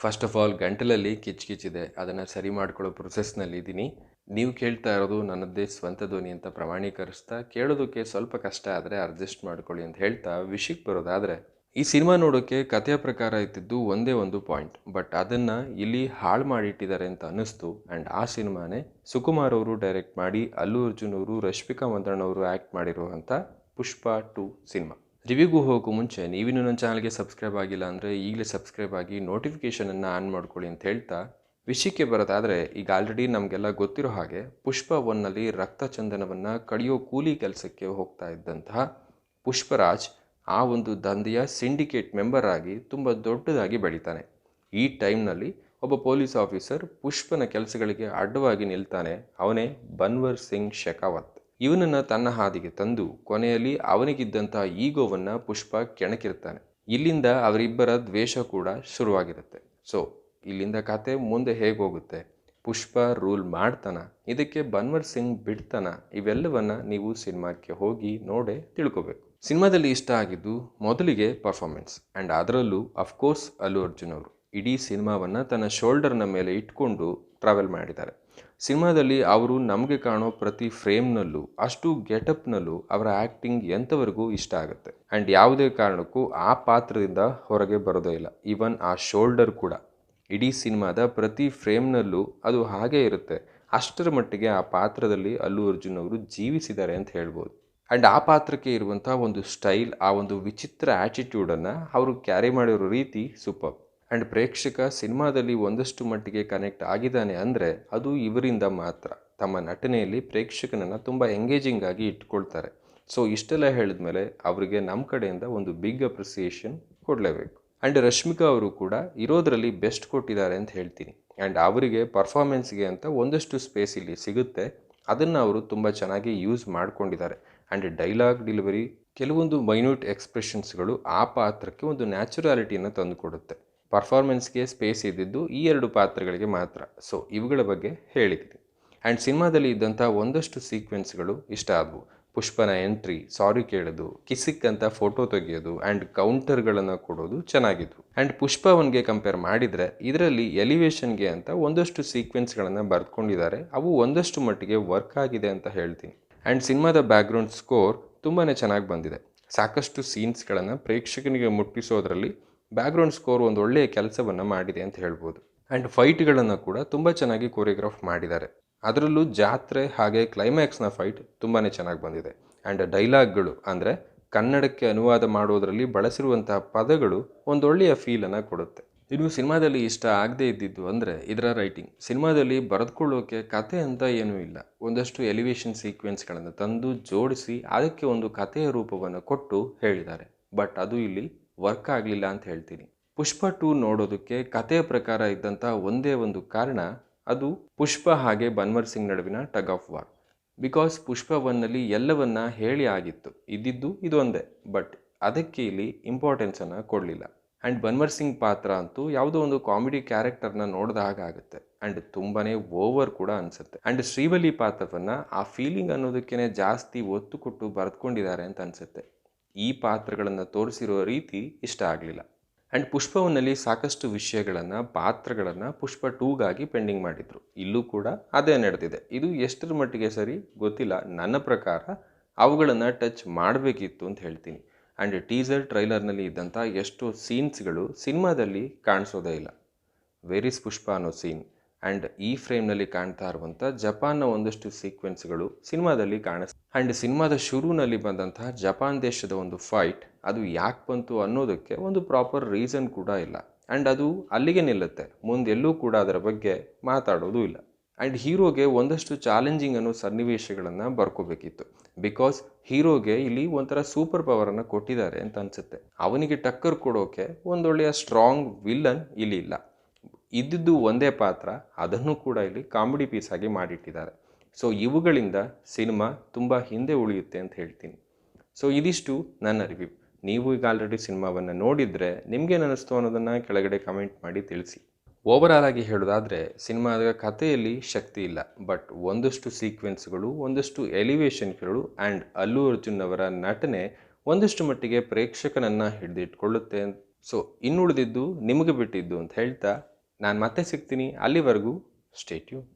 First of all ಗಂಟಲಲ್ಲಿ ಕಿಚ್ಕಿಚ್ಚಿದೆ, ಅದನ್ನು ಸರಿ ಮಾಡ್ಕೊಳ್ಳೋ ಪ್ರೊಸೆಸ್ನಲ್ಲಿ ಇದ್ದೀನಿ. ನೀವು ಕೇಳ್ತಾ ಇರೋದು ನನ್ನದೇ ಸ್ವಂತ ಧ್ವನಿ ಅಂತ ಪ್ರಮಾಣೀಕರಿಸ್ತಾ, ಕೇಳೋದಕ್ಕೆ ಸ್ವಲ್ಪ ಕಷ್ಟ ಆದರೆ ಅಡ್ಜಸ್ಟ್ ಮಾಡ್ಕೊಳ್ಳಿ ಅಂತ ಹೇಳ್ತಾ ವಿಷಯಕ್ಕೆ ಬರೋದಾದರೆ, ಈ ಸಿನಿಮಾ ನೋಡೋಕ್ಕೆ ಕಥೆಯ ಪ್ರಕಾರ ಇದ್ದಿದ್ದು ಒಂದೇ ಒಂದು ಪಾಯಿಂಟ್, ಬಟ್ ಅದನ್ನು ಇಲ್ಲಿ ಹಾಳು ಮಾಡಿಟ್ಟಿದ್ದಾರೆ ಅಂತ ಅನ್ನಿಸ್ತು. ಆ್ಯಂಡ್ ಆ ಸಿನಿಮಾನೇ ಸುಕುಮಾರ್ ಅವರು ಡೈರೆಕ್ಟ್ ಮಾಡಿ ಅಲ್ಲು ಅರ್ಜುನ್ ಅವರು, ರಶ್ಮಿಕಾ ಮಂದಣ್ಣ ಅವರು ಆ್ಯಕ್ಟ್ ಮಾಡಿರುವಂಥ ಪುಷ್ಪ 2 ಸಿನಿಮಾ. ರಿವ್ಯೂಗೂ ಹೋಗೋಕ್ಕೂ ಮುಂಚೆ ನೀವಿನ್ನೂ ನನ್ನ ಚಾನಲ್ಗೆ ಸಬ್ಸ್ಕ್ರೈಬ್ ಆಗಿಲ್ಲ ಅಂದರೆ ಈಗಲೇ ಸಬ್ಸ್ಕ್ರೈಬ್ ಆಗಿ ನೋಟಿಫಿಕೇಷನನ್ನು ಆನ್ ಮಾಡ್ಕೊಳ್ಳಿ ಅಂತ ಹೇಳ್ತಾ ವಿಷಯಕ್ಕೆ ಬರೋದಾದರೆ, ಈಗ ಆಲ್ರೆಡಿ ನಮಗೆಲ್ಲ ಗೊತ್ತಿರೋ ಹಾಗೆ ಪುಷ್ಪ 1ನಲ್ಲಿ ರಕ್ತಚಂದನವನ್ನು ಕಡಿಯೋ ಕೂಲಿ ಕೆಲಸಕ್ಕೆ ಹೋಗ್ತಾ ಇದ್ದಂತಹ ಪುಷ್ಪರಾಜ್ ಆ ಒಂದು ದಂಧೆಯ ಸಿಂಡಿಕೇಟ್ ಮೆಂಬರ್ ಆಗಿ ತುಂಬ ದೊಡ್ಡದಾಗಿ ಬೆಳೀತಾನೆ. ಈ ಟೈಮ್ನಲ್ಲಿ ಒಬ್ಬ ಪೊಲೀಸ್ ಆಫೀಸರ್ ಪುಷ್ಪನ ಕೆಲಸಗಳಿಗೆ ಅಡ್ಡವಾಗಿ ನಿಲ್ತಾನೆ. ಅವನೇ ಬನ್ವರ್ ಸಿಂಗ್ ಶೆಖಾವತ್. ಇವನನ್ನು ತನ್ನ ಹಾದಿಗೆ ತಂದು ಕೊನೆಯಲ್ಲಿ ಅವನಿಗಿದ್ದಂಥ ಈಗೋವನ್ನು ಪುಷ್ಪ ಕೆಣಕಿರ್ತಾನೆ. ಇಲ್ಲಿಂದ ಅವರಿಬ್ಬರ ದ್ವೇಷ ಕೂಡ ಶುರುವಾಗಿರುತ್ತೆ. ಸೊ ಇಲ್ಲಿಂದ ಕತೆ ಮುಂದೆ ಹೇಗೆ ಹೋಗುತ್ತೆ, ಪುಷ್ಪ ರೂಲ್ ಮಾಡ್ತಾನ, ಇದಕ್ಕೆ ಬನ್ವರ್ ಸಿಂಗ್ ಬಿಡ್ತಾನ, ಇವೆಲ್ಲವನ್ನ ನೀವು ಸಿನಿಮಾಕ್ಕೆ ಹೋಗಿ ನೋಡೇ ತಿಳ್ಕೊಬೇಕು. ಸಿನಿಮಾದಲ್ಲಿ ಇಷ್ಟ ಆಗಿದ್ದು ಮೊದಲಿಗೆ ಪರ್ಫಾರ್ಮೆನ್ಸ್, ಆ್ಯಂಡ್ ಅದರಲ್ಲೂ ಅಫ್ಕೋರ್ಸ್ ಅಲ್ಲು ಅರ್ಜುನ್ ಅವರು ಇಡೀ ಸಿನಿಮಾವನ್ನು ತನ್ನ ಶೋಲ್ಡರ್ನ ಮೇಲೆ ಇಟ್ಕೊಂಡು ಟ್ರಾವೆಲ್ ಮಾಡಿದ್ದಾರೆ. ಸಿನಿಮಾದಲ್ಲಿ ಅವರು ನಮಗೆ ಕಾಣೋ ಪ್ರತಿ ಫ್ರೇಮ್ನಲ್ಲೂ ಅಷ್ಟು ಗೆಟಪ್ನಲ್ಲೂ ಅವರ ಆ್ಯಕ್ಟಿಂಗ್ ಎಂಥವರೆಗೂ ಇಷ್ಟ ಆಗುತ್ತೆ. ಆ್ಯಂಡ್ ಯಾವುದೇ ಕಾರಣಕ್ಕೂ ಆ ಪಾತ್ರದಿಂದ ಹೊರಗೆ ಬರೋದೇ ಇಲ್ಲ. ಈವನ್ ಆ ಶೋಲ್ಡರ್ ಕೂಡ ಇಡೀ ಸಿನಿಮಾದ ಪ್ರತಿ ಫ್ರೇಮ್ನಲ್ಲೂ ಅದು ಹಾಗೇ ಇರುತ್ತೆ. ಅಷ್ಟರ ಮಟ್ಟಿಗೆ ಆ ಪಾತ್ರದಲ್ಲಿ ಅಲ್ಲು ಅರ್ಜುನ್ ಅವರು ಜೀವಿಸಿದ್ದಾರೆ ಅಂತ ಹೇಳ್ಬೋದು. ಆ್ಯಂಡ್ ಆ ಪಾತ್ರಕ್ಕೆ ಇರುವಂಥ ಒಂದು ಸ್ಟೈಲ್, ಆ ಒಂದು ವಿಚಿತ್ರ ಆ್ಯಟಿಟ್ಯೂಡನ್ನು ಅವರು ಕ್ಯಾರಿ ಮಾಡಿರೋ ರೀತಿ ಸೂಪರ್. ಆ್ಯಂಡ್ ಪ್ರೇಕ್ಷಕ ಸಿನಿಮಾದಲ್ಲಿ ಒಂದಷ್ಟು ಮಟ್ಟಿಗೆ ಕನೆಕ್ಟ್ ಆಗಿದ್ದಾನೆ ಅಂದರೆ ಅದು ಇವರಿಂದ ಮಾತ್ರ. ತಮ್ಮ ನಟನೆಯಲ್ಲಿ ಪ್ರೇಕ್ಷಕನನ್ನು ತುಂಬ ಎಂಗೇಜಿಂಗ್ ಆಗಿ ಇಟ್ಕೊಳ್ತಾರೆ. ಸೊ ಇಷ್ಟೆಲ್ಲ ಹೇಳಿದ್ಮೇಲೆ ಅವರಿಗೆ ನಮ್ಮ ಕಡೆಯಿಂದ ಒಂದು ಬಿಗ್ ಅಪ್ರಿಸಿಯೇಷನ್ ಕೊಡಲೇಬೇಕು. ಆ್ಯಂಡ್ ರಶ್ಮಿಕಾ ಅವರು ಕೂಡ ಇರೋದರಲ್ಲಿ ಬೆಸ್ಟ್ ಕೊಟ್ಟಿದ್ದಾರೆ ಅಂತ ಹೇಳ್ತೀನಿ. ಆ್ಯಂಡ್ ಅವರಿಗೆ ಪರ್ಫಾರ್ಮೆನ್ಸ್ಗೆ ಅಂತ ಒಂದಷ್ಟು ಸ್ಪೇಸ್ ಇಲ್ಲಿ ಸಿಗುತ್ತೆ, ಅದನ್ನು ಅವರು ತುಂಬ ಚೆನ್ನಾಗಿ ಯೂಸ್ ಮಾಡ್ಕೊಂಡಿದ್ದಾರೆ. ಆ್ಯಂಡ್ ಡೈಲಾಗ್ ಡೆಲಿವರಿ, ಕೆಲವೊಂದು ಮೈನ್ಯೂಟ್ ಎಕ್ಸ್ಪ್ರೆಷನ್ಸ್ಗಳು ಆ ಪಾತ್ರಕ್ಕೆ ಒಂದು ನ್ಯಾಚುರಾಲಿಟಿಯನ್ನು ತಂದುಕೊಡುತ್ತೆ. ಪರ್ಫಾರ್ಮೆನ್ಸ್ಗೆ ಸ್ಪೇಸ್ ಇದ್ದಿದ್ದು ಈ 2 ಪಾತ್ರಗಳಿಗೆ ಮಾತ್ರ. ಸೊ ಇವುಗಳ ಬಗ್ಗೆ ಹೇಳಿದ್ದೀನಿ. ಆ್ಯಂಡ್ ಸಿನಿಮಾದಲ್ಲಿ ಇದ್ದಂಥ ಒಂದಷ್ಟು ಸೀಕ್ವೆನ್ಸ್ಗಳು ಇಷ್ಟ ಆದವು. ಪುಷ್ಪನ ಎಂಟ್ರಿ, ಸಾರಿ ಕೇಳೋದು, ಕಿಸಿಕ್ ಅಂತ ಫೋಟೋ ತೆಗೆಯೋದು ಆ್ಯಂಡ್ ಕೌಂಟರ್ಗಳನ್ನು ಕೊಡೋದು ಚೆನ್ನಾಗಿದ್ವು. ಆ್ಯಂಡ್ ಪುಷ್ಪ 1ಗೆ ಕಂಪೇರ್ ಮಾಡಿದರೆ ಇದರಲ್ಲಿ ಎಲಿವೇಷನ್ಗೆ ಅಂತ ಒಂದಷ್ಟು ಸೀಕ್ವೆನ್ಸ್ಗಳನ್ನು ಬರ್ಕೊಂಡಿದ್ದಾರೆ. ಅವು ಒಂದಷ್ಟು ಮಟ್ಟಿಗೆ ವರ್ಕ್ ಆಗಿದೆ ಅಂತ ಹೇಳ್ತೀನಿ. ಆ್ಯಂಡ್ ಸಿನಿಮಾದ ಬ್ಯಾಕ್ಗ್ರೌಂಡ್ ಸ್ಕೋರ್ ತುಂಬಾ ಚೆನ್ನಾಗಿ ಬಂದಿದೆ. ಸಾಕಷ್ಟು ಸೀನ್ಸ್ಗಳನ್ನು ಪ್ರೇಕ್ಷಕನಿಗೆ ಮುಟ್ಟಿಸೋದ್ರಲ್ಲಿ ಬ್ಯಾಕ್ಗ್ರೌಂಡ್ ಸ್ಕೋರ್ ಒಂದು ಒಳ್ಳೆಯ ಕೆಲಸವನ್ನು ಮಾಡಿದೆ ಅಂತ ಹೇಳ್ಬೋದು. ಆ್ಯಂಡ್ ಫೈಟ್ಗಳನ್ನು ಕೂಡ ತುಂಬ ಚೆನ್ನಾಗಿ ಕೊರಿಯೋಗ್ರಾಫ್ ಮಾಡಿದ್ದಾರೆ. ಅದರಲ್ಲೂ ಜಾತ್ರೆ ಹಾಗೆ ಕ್ಲೈಮ್ಯಾಕ್ಸ್ನ ಫೈಟ್ ತುಂಬಾ ಚೆನ್ನಾಗಿ ಬಂದಿದೆ. ಆ್ಯಂಡ್ ಡೈಲಾಗ್ಗಳು ಅಂದರೆ ಕನ್ನಡಕ್ಕೆ ಅನುವಾದ ಮಾಡೋದರಲ್ಲಿ ಬಳಸಿರುವಂತಹ ಪದಗಳು ಒಂದೊಳ್ಳೆಯ ಫೀಲನ್ನು ಕೊಡುತ್ತೆ. ಇನ್ನು ಸಿನಿಮಾದಲ್ಲಿ ಇಷ್ಟ ಆಗದೇ ಇದ್ದಿದ್ದು ಅಂದರೆ ಇದರ ರೈಟಿಂಗ್. ಸಿನಿಮಾದಲ್ಲಿ ಬರೆದುಕೊಳ್ಳೋಕೆ ಕತೆ ಅಂತ ಏನೂ ಇಲ್ಲ. ಒಂದಷ್ಟು ಎಲಿವೇಷನ್ ಸೀಕ್ವೆನ್ಸ್ಗಳನ್ನು ತಂದು ಜೋಡಿಸಿ ಅದಕ್ಕೆ ಒಂದು ಕಥೆಯ ರೂಪವನ್ನು ಕೊಟ್ಟು ಹೇಳಿದ್ದಾರೆ. ಬಟ್ ಅದು ಇಲ್ಲಿ ವರ್ಕ್ ಆಗಲಿಲ್ಲ ಅಂತ ಹೇಳ್ತೀನಿ. ಪುಷ್ಪ 2 ನೋಡೋದಕ್ಕೆ ಕಥೆಯ ಪ್ರಕಾರ ಇದ್ದಂಥ ಒಂದೇ ಒಂದು ಕಾರಣ, ಅದು ಪುಷ್ಪ ಹಾಗೆ ಬನ್ವರ್ ಸಿಂಗ್ ನಡುವಿನ ಟಗ್ ಆಫ್ ವಾರ್. ಬಿಕಾಸ್ ಪುಷ್ಪ 1ನಲ್ಲಿ ಎಲ್ಲವನ್ನ ಹೇಳಿ ಆಗಿತ್ತು, ಇದ್ದಿದ್ದು ಇದು ಒಂದೇ. ಬಟ್ ಅದಕ್ಕೆ ಇಲ್ಲಿ ಇಂಪಾರ್ಟೆನ್ಸನ್ನು ಕೊಡಲಿಲ್ಲ. ಆ್ಯಂಡ್ ಬನ್ವರ್ ಸಿಂಗ್ ಪಾತ್ರ ಅಂತೂ ಯಾವುದೋ ಒಂದು ಕಾಮಿಡಿ ಕ್ಯಾರೆಕ್ಟರ್ನ ನೋಡಿದ ಹಾಗಾಗುತ್ತೆ. ಆ್ಯಂಡ್ ತುಂಬಾ ಓವರ್ ಕೂಡ ಅನಿಸುತ್ತೆ. ಆ್ಯಂಡ್ ಶ್ರೀವಲ್ಲಿ ಪಾತ್ರವನ್ನು ಆ ಫೀಲಿಂಗ್ ಅನ್ನೋದಕ್ಕೇ ಜಾಸ್ತಿ ಒತ್ತು ಕೊಟ್ಟು ಬರೆದುಕೊಂಡಿದ್ದಾರೆ ಅಂತ ಅನಿಸುತ್ತೆ. ಈ ಪಾತ್ರಗಳನ್ನು ತೋರಿಸಿರೋ ರೀತಿ ಇಷ್ಟ ಆಗಲಿಲ್ಲ. ಆ್ಯಂಡ್ ಪುಷ್ಪ 1ನಲ್ಲಿ ಸಾಕಷ್ಟು ವಿಷಯಗಳನ್ನು, ಪಾತ್ರಗಳನ್ನು ಪುಷ್ಪ 2ಗಾಗಿ ಪೆಂಡಿಂಗ್ ಮಾಡಿದರು. ಇಲ್ಲೂ ಕೂಡ ಅದೇ ನಡೆದಿದೆ. ಇದು ಎಷ್ಟರ ಮಟ್ಟಿಗೆ ಸರಿ ಗೊತ್ತಿಲ್ಲ. ನನ್ನ ಪ್ರಕಾರ ಅವುಗಳನ್ನು ಟಚ್ ಮಾಡಬೇಕಿತ್ತು ಅಂತ ಹೇಳ್ತೀನಿ. ಆ್ಯಂಡ್ ಟೀಸರ್ ಟ್ರೈಲರ್ನಲ್ಲಿ ಇದ್ದಂಥ ಎಷ್ಟೋ ಸೀನ್ಸ್ಗಳು ಸಿನಿಮಾದಲ್ಲಿ ಕಾಣಿಸೋದೇ ಇಲ್ಲ. ವೇರ್ ಇಸ್ ಪುಷ್ಪ ಅನ್ನೋ ಸೀನ್ ಆ್ಯಂಡ್ ಈ ಫ್ರೇಮ್ನಲ್ಲಿ ಕಾಣ್ತಾ ಇರುವಂಥ ಜಪಾನ್ನ ಒಂದಷ್ಟು ಸೀಕ್ವೆನ್ಸ್ಗಳು ಸಿನಿಮಾದಲ್ಲಿ ಕಾಣಿಸ್ತಾರೆ. ಆ್ಯಂಡ್ ಸಿನಿಮಾದ ಶುರುವಿನಲ್ಲಿ ಬಂದಂತಹ ಜಪಾನ್ ದೇಶದ ಒಂದು ಫೈಟ್, ಅದು ಯಾಕೆ ಬಂತು ಅನ್ನೋದಕ್ಕೆ ಒಂದು ಪ್ರಾಪರ್ ರೀಸನ್ ಕೂಡ ಇಲ್ಲ. ಆ್ಯಂಡ್ ಅದು ಅಲ್ಲಿಗೆ ನಿಲ್ಲುತ್ತೆ, ಮುಂದೆಲ್ಲೂ ಕೂಡ ಅದರ ಬಗ್ಗೆ ಮಾತಾಡೋದು ಇಲ್ಲ. ಆ್ಯಂಡ್ ಹೀರೋಗೆ ಒಂದಷ್ಟು ಚಾಲೆಂಜಿಂಗ್ ಅನ್ನೋ ಸನ್ನಿವೇಶಗಳನ್ನು ಬರ್ಕೋಬೇಕಿತ್ತು. ಬಿಕಾಸ್ ಹೀರೋಗೆ ಇಲ್ಲಿ ಒಂಥರ ಸೂಪರ್ ಪವರನ್ನು ಕೊಟ್ಟಿದ್ದಾರೆ ಅಂತ ಅನಿಸುತ್ತೆ. ಅವನಿಗೆ ಟಕ್ಕರ್ ಕೊಡೋಕೆ ಒಂದೊಳ್ಳೆಯ ಸ್ಟ್ರಾಂಗ್ ವಿಲ್ಲನ್ ಇಲ್ಲಿ ಇಲ್ಲ. ಇದ್ದಿದ್ದು ಒಂದೇ ಪಾತ್ರ, ಅದನ್ನು ಕೂಡ ಇಲ್ಲಿ ಕಾಮಿಡಿ ಪೀಸ್ ಆಗಿ ಮಾಡಿಟ್ಟಿದ್ದಾರೆ. ಸೊ ಇವುಗಳಿಂದ ಸಿನಿಮಾ ತುಂಬ ಹಿಂದೆ ಉಳಿಯುತ್ತೆ ಅಂತ ಹೇಳ್ತೀನಿ. ಸೊ ಇದಿಷ್ಟು ನನ್ನ ರಿವ್ಯೂ. ನೀವು ಈಗ ಆಲ್ರೆಡಿ ಸಿನಿಮಾವನ್ನು ನೋಡಿದರೆ ನಿಮಗೇನು ಅನ್ನಿಸ್ತು ಅನ್ನೋದನ್ನು ಕೆಳಗಡೆ ಕಮೆಂಟ್ ಮಾಡಿ ತಿಳಿಸಿ. ಓವರಾಲ್ ಆಗಿ ಹೇಳೋದಾದರೆ ಸಿನಿಮಾದ ಕಥೆಯಲ್ಲಿ ಶಕ್ತಿ ಇಲ್ಲ, ಬಟ್ ಒಂದಷ್ಟು ಸೀಕ್ವೆನ್ಸ್ಗಳು, ಒಂದಷ್ಟು ಎಲಿವೇಷನ್ಗಳು ಆ್ಯಂಡ್ ಅಲ್ಲು ಅರ್ಜುನ್ ಅವರ ನಟನೆ ಒಂದಷ್ಟು ಮಟ್ಟಿಗೆ ಪ್ರೇಕ್ಷಕನನ್ನು ಹಿಡಿದಿಟ್ಕೊಳ್ಳುತ್ತೆ. ಸೊ ಇನ್ನುಳಿದಿದ್ದು ನಿಮಗೆ ಬಿಟ್ಟಿದ್ದು ಅಂತ ಹೇಳ್ತಾ ನಾನು ಮತ್ತೆ ಸಿಗ್ತೀನಿ. ಅಲ್ಲಿವರೆಗೂ ಸ್ಟೇ ಟ್ಯೂನ್.